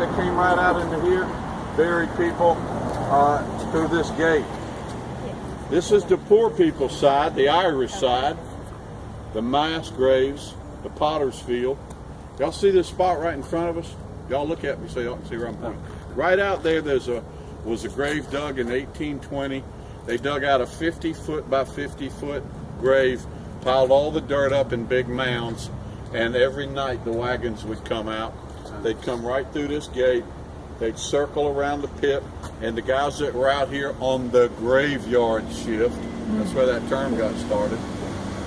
they came right out into here, buried people through this gate. This is the poor people's side, the Irish side, the mass graves, the potter's field. Y'all see this spot right in front of us? Y'all look at me so y'all can see where I'm pointing. Right out there, was a grave dug in 1820. They dug out a 50-foot by 50-foot grave, piled all the dirt up in big mounds, and every night the wagons would come out. They'd come right through this gate. They'd circle around the pit, and the guys that were out here on the graveyard shift, that's where that term got started,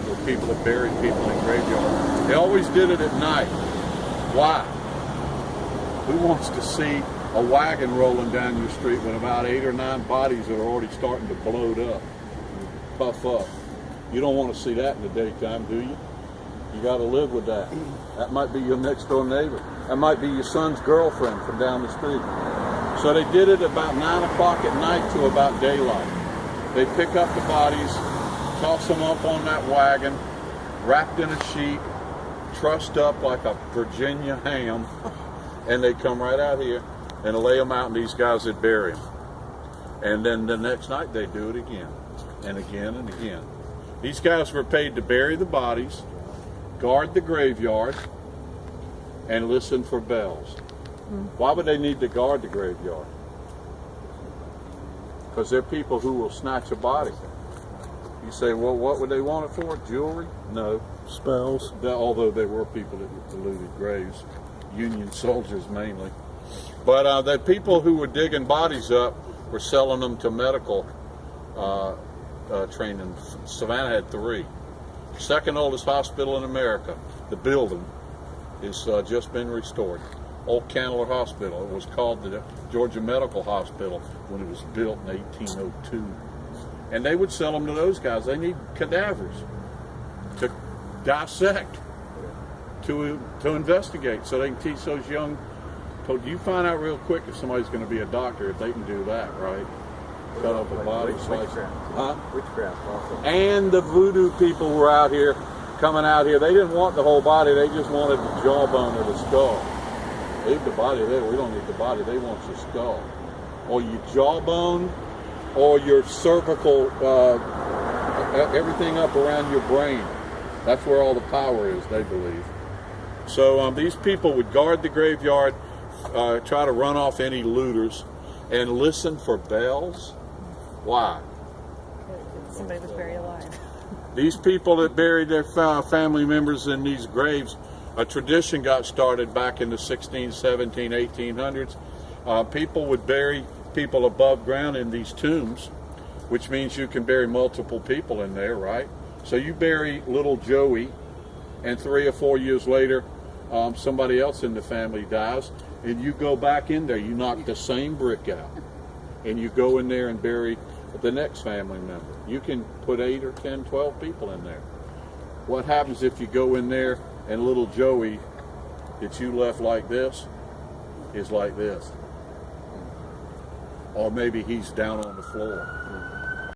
were people that buried people in graveyards. They always did it at night. Why? Who wants to see a wagon rolling down your street with about 8 or 9 bodies that are already starting to bloat up, puff up? You don't want to see that in the daytime, do you? You got to live with that. That might be your next door neighbor. That might be your son's girlfriend from down the street. So they did it about 9 o'clock at night to about daylight. They pick up the bodies, toss them up on that wagon, wrapped in a sheet, trussed up like a Virginia ham, and they come right out here and lay them out, and these guys would bury them. And then the next night they do it again, and again, and again. These guys were paid to bury the bodies, guard the graveyard, and listen for bells. Why would they need to guard the graveyard? Because they're people who will snatch a body. You say, well, what would they want it for? Jewelry? No. Spells. Although there were people that polluted graves, Union soldiers mainly. But the people who were digging bodies up were selling them to medical training. Savannah had 3. Second oldest hospital in America. The building is just been restored. Old Candler Hospital. It was called the Georgia Medical Hospital when it was built in 1802. And they would sell them to those guys. They need cadavers to dissect, to investigate, so they can teach those young. So you find out real quick if somebody's going to be a doctor if they can do that, right? Cut up a body. Witchcraft also. And the voodoo people were out here, coming out here. They didn't want the whole body. They just wanted the jawbone or the skull. Leave the body there. We don't need the body. They want your skull, or your jawbone, or your cervical, everything up around your brain. That's where all the power is, they believe. So these people would guard the graveyard, try to run off any looters, and listen for bells. Why? Somebody was buried alive. These people that buried their family members in these graves, a tradition got started back in the 16, 17, 1800s. People would bury people above ground in these tombs, which means you can bury multiple people in there, right? So you bury little Joey, and 3 or 4 years later, somebody else in the family dies, and you go back in there, you knock the same brick out, and you go in there and bury the next family member. You can put 8 or 10, 12 people in there. What happens if you go in there and little Joey that you left like this is like this? Or maybe he's down on the floor.